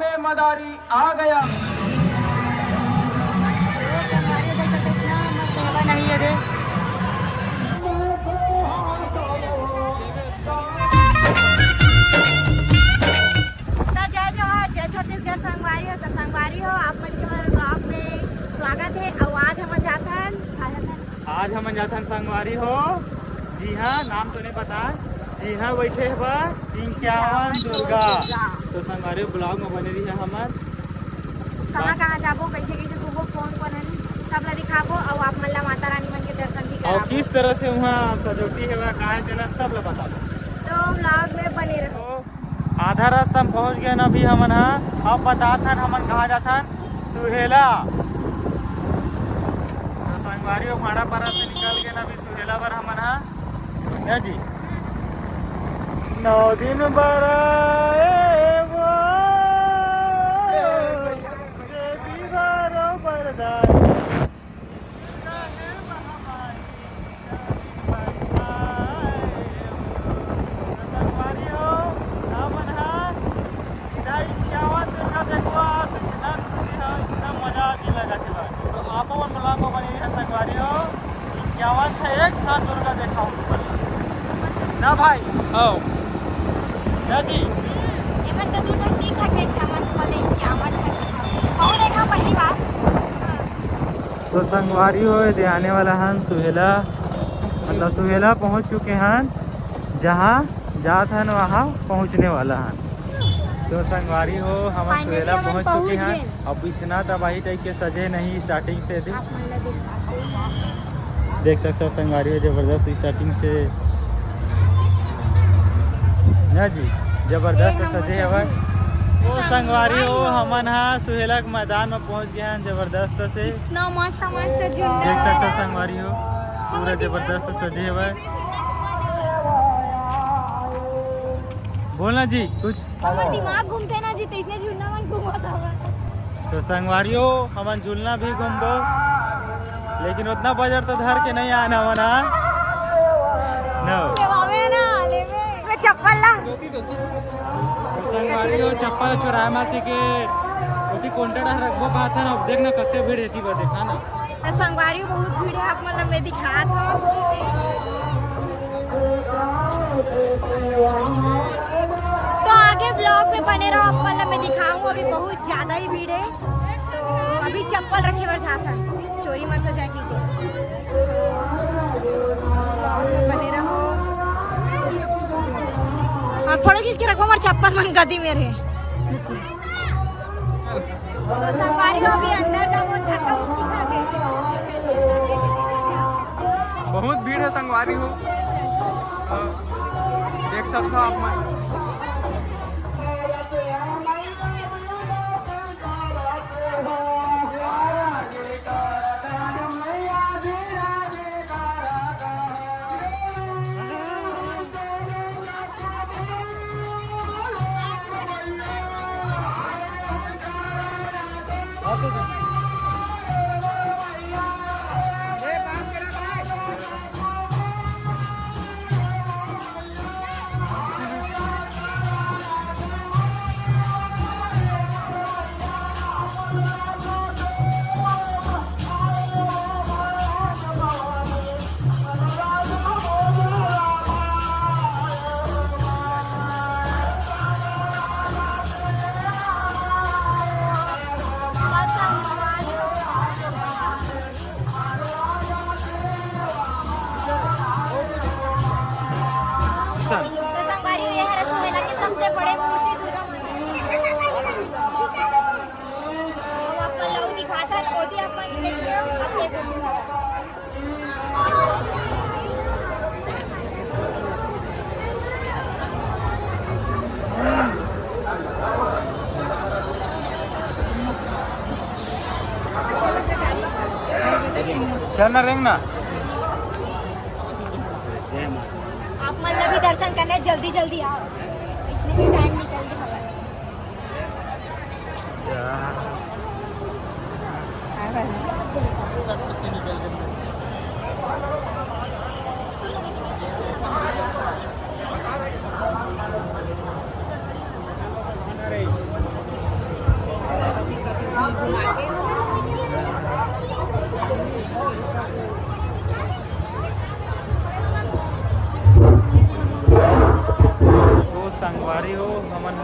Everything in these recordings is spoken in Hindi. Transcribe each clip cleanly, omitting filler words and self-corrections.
ये मदारी आ गया। नहीं है रे। जय जवाहर जय छत्तीसगढ़ संगवारी हो आप मन के हमारे ब्लॉग में स्वागत है। और आज हम जाथन संगवारी हो। जी हाँ, नाम तो नहीं पता। जी हाँ, बैठे बा 51 दुर्गा। तो संगवारी ब्लॉग में बने रही है हमार कहाँ जाबो कैसे तुमको फोन पर सब ला दिखाबो और आप मन ला माता रानी मन के दर्शन भी कराबो और किस तरह से वहाँ सजोटी है वह कहाँ चला सब ला बताबो। तो ब्लॉग में बने रहो। आधा रास्ता में पहुँच गए ना अभी हमन। हाँ, अब बताथन हमन कहाँ जाथन। सुहेला। तो संगवारी भाड़ा पारा से निकल गए ना अभी सुहेला बर हमन। हाँ जी, 9 दिन बराए एक साथ दुर्गा देखा ना भाई। ओ ना जी, तो ठीक ठाक देखा मन बोले क्या मन और देखा पहली बार। तो संगवारी हो दे आने वाला हन सुहेला। मतलब सुहेला पहुंच चुके हैं। जहां जात हन वहां पहुंचने वाला हन। तो संगवारी हो हम सुहेला पहुंच चुके हैं। अब इतना तबाही टाइप के सजे नहीं स्टार्टिंग से देख सकते हो। संगवारी हो जबरदस्त स्टार्टिंग से ना जी, जबरदस्त सजे है। वो संगवारी हो हमन सुहेला के मैदान में पहुंच गए हैं जबरदस्त से। इतना मस्त देख सकते हो संगवारी हो पूरा जबरदस्त सजे हुआ। बोलना जी कुछ। दिमाग घूमते ना जी, तो इसने झूलना मन घूमता हुआ। तो संगवारी हो हमन झूलना भी घूमबो, लेकिन उतना बजट तो धर के नहीं आना मना चप्पल ला। संगवारी हो चप्पल चुराए माथे के उसी कोंटड़ा रखबो बात है ना। देखना कते भीड़ रहती बा, देखा ना। तो संगवारी बहुत भीड़ है आप मतलब मैं दिखा था। तो आगे ब्लॉग में बने रहो, आप मतलब मैं दिखाऊं। अभी बहुत ज्यादा ही भीड़ है। तो अभी चप्पल रखे बर जाता चोरी मत हो जाए बने रहो और फोटो खींच के रखो। हमारे चप्पल मन गदी मेरे। तो संगवारी हो अभी अंदर जाओ, धक्का मुक्की खा के। बहुत भीड़ है संगवारी हो, देख सकते हो आप। सबसे बड़े मूर्ति दुर्गा अपन दिखाता ओदी अपन चलना रेंगना। आप मतलब भी दर्शन करने जल्दी जल्दी आओ, इसमें भी टाइम निकल गया। तो संगवारी हो हमन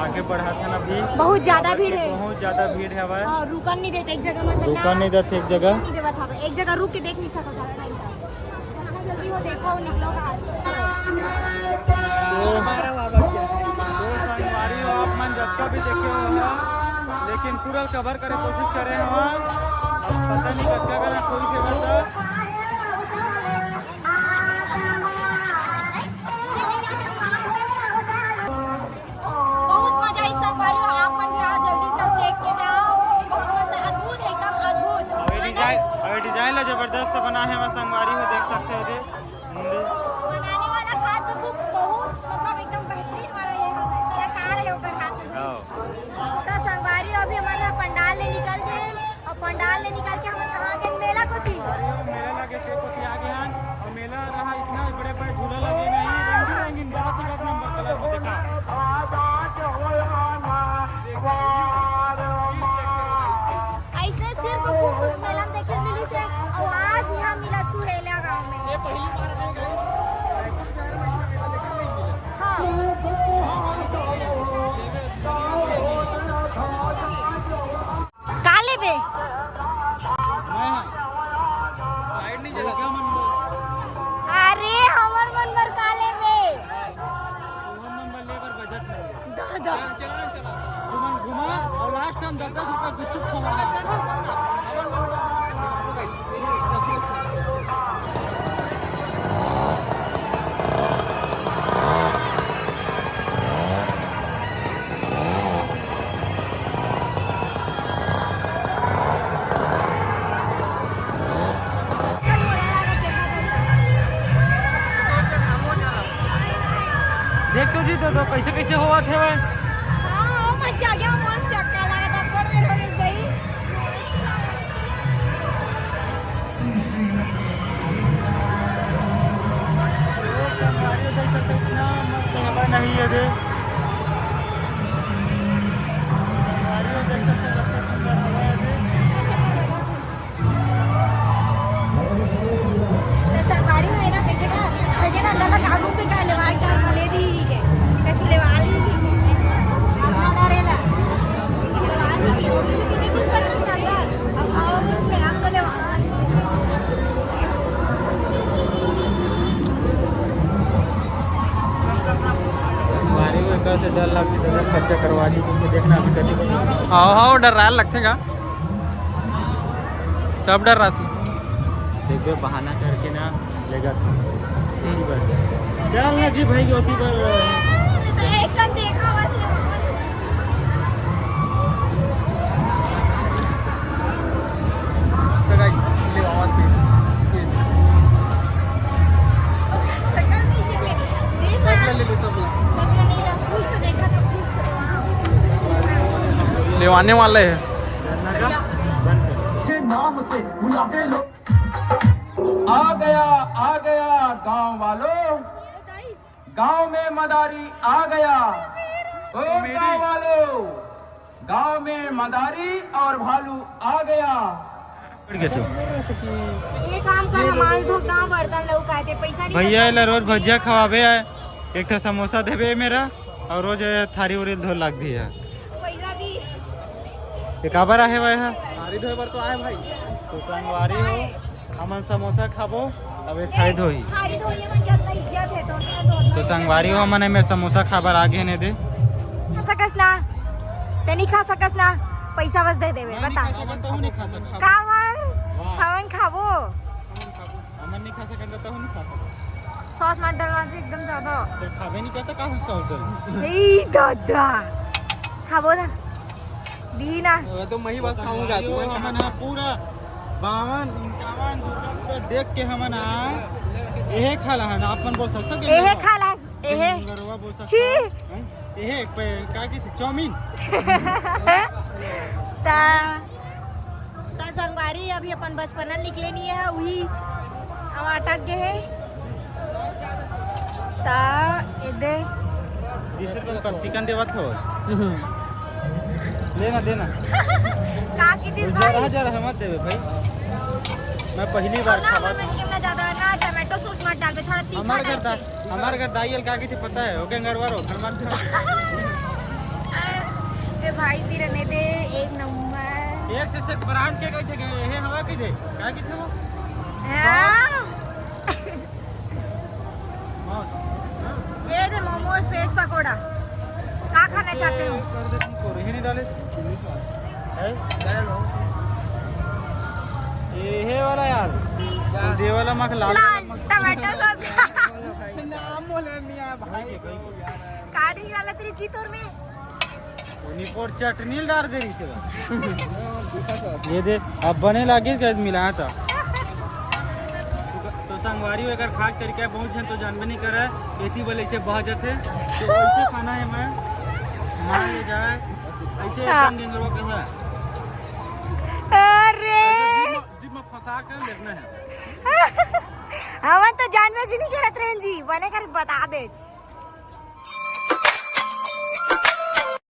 आगे बढ़ा था ना अभी बहुत ज्यादा भीड़ है। बहुत ज्यादा भीड़ है भाई। और रुकन नहीं देते एक जगह मतलब रुकन नहीं देते एक जगह। नहीं देवा था एक जगह रुक के देख नहीं सकता था टाइम पर। जल्दी हो देखो निकलो संगवारी हो आप मन जब भी देखे हो लेकिन पूरा कवर करे कोशिश करे हम पता नहीं कब का कोई से बता डिजाइन ला जबरदस्त बना है वहाँ संगवारी हो देख सकते हो बनाने वाला हाथ तो खूब बहुत मतलब एकदम बेहतरीन वाला ये कार है ओकर हाथ में। तो संगवारी अभी हमारा पंडाल ले निकल गए और पंडाल ले निकल के हम कहाँ के मेला को थी मेला लगे थे को आगे हां और मेला रहा इतना बड़े बड़े झूला लगे नहीं रंगीन रंगीन बहुत ही एक नंबर कलर में देखा ऐसे सिर्फ कुंभ मेला में देखे मिली से और आज यहाँ मिला सुहेला गांव में। ये पहली बार काले बे अरे हमर मन बर काले बे बजट नहीं दादा घुमा और लास्ट टाइम 10 रुपया गुपचुप खवा देख तो जी तो कैसे कैसे हुआ थे भाई हाँ मजा आ गया मन चक्का लगा था बड़ देर हो गई सही नहीं है दे संगवारी में ना कैसे का लेकिन अंदर में कागज पे का लेवाई डर ले दी है कैसे लेवाली अपना डरेला लेवाली कितनी कुछ कर के अंदर अब आओ में हम तो लेवाली हमारी को एक से 10 लाख की तरह खर्चा करवा दी क्योंकि देखना अभी कभी हाँ डर रहा लगते का सब डर रहा थी देखो बहाना करके ना लेगा था चल ना जी भाई होती पर एक कन देखा बस लेवाने वाले है आ गया गांव वालों गांव में मदारी आ गया ओ गांव वालों गांव में मदारी और भालू आ गया ये काम कर हमारे तो गांव बर्तन लोग कहते पैसा नहीं भैया इला रोज भजिया खवाबे है एक ठो समोसा देबे मेरा और रोज थारी उरी धो लाग दी है पैसा दी ये काबर आहे भाई है थारी धोए पर तो आए भाई तो संगवारी हो हमन समोसा खाबो अब थारी धोई थारी धोने में ज्यादा इज्जत है तो संगवारी हो हमने मेरे समोसा खाबर आगे ने दे सकस ना ते नहीं खा सकस ना पैसा बस दे देवे बता तो नहीं खा सकता कावर खावन खाबो हमन नहीं खा सकता तो नहीं खा सकता सॉस मत डलवा से एकदम ज्यादा तो खाबे नहीं करता का सॉस डल नहीं दादा खाबो ना दी ना तो मैं ही बस खाऊंगा तो हमन पूरा 52 51 पूरा देख के हमन एहे खाला है आप मन बोल सकते हो एहे खाला एहे गरवा बोल सकते छी एहे का की चाउमीन ता संगवारी अभी अपन बचपना निकले नहीं है वही हम अटक गए हैं ता इधर 20 रुपये का चिकन देवत हो लेना देना का किती जरा जरा मत देवे भाई, मैं पहली बार खावा था। में ज्यादा ना टमाटो सॉस मत डाल, थोड़ा तीखा हमारे घर दाइयल का की पता है ओके गरवारो मत ए भाई तिरने दे एक नंबर एक से ब्रांड के कह थे हे हवा की थे का की थे वो हाँ। ये दे मोमोज वेज पकोड़ा का खाना चाहते हो? कर दे तुमको रही नहीं डाले है ये वाला यार दे वाला मख लाल टमाटो सॉस नाम बोले नहीं है भाई काढ़ी डाला तेरी चीतोर में निपोर चटनी डाल दे रही से ये दे अब बने लागे गैस मिलाया था तो संगवारी अगर खास तरीका बहुत जन तो जानबे नहीं करे खेती बोले से बहुत जाते तो ऐसे खाना है मैं मान ले जाए ऐसे एकदम गेंगरवा कैसा अरे जिम में फंसा कर लेना है हम तो जानबे से नहीं करत रहन जी बने कर बता दे।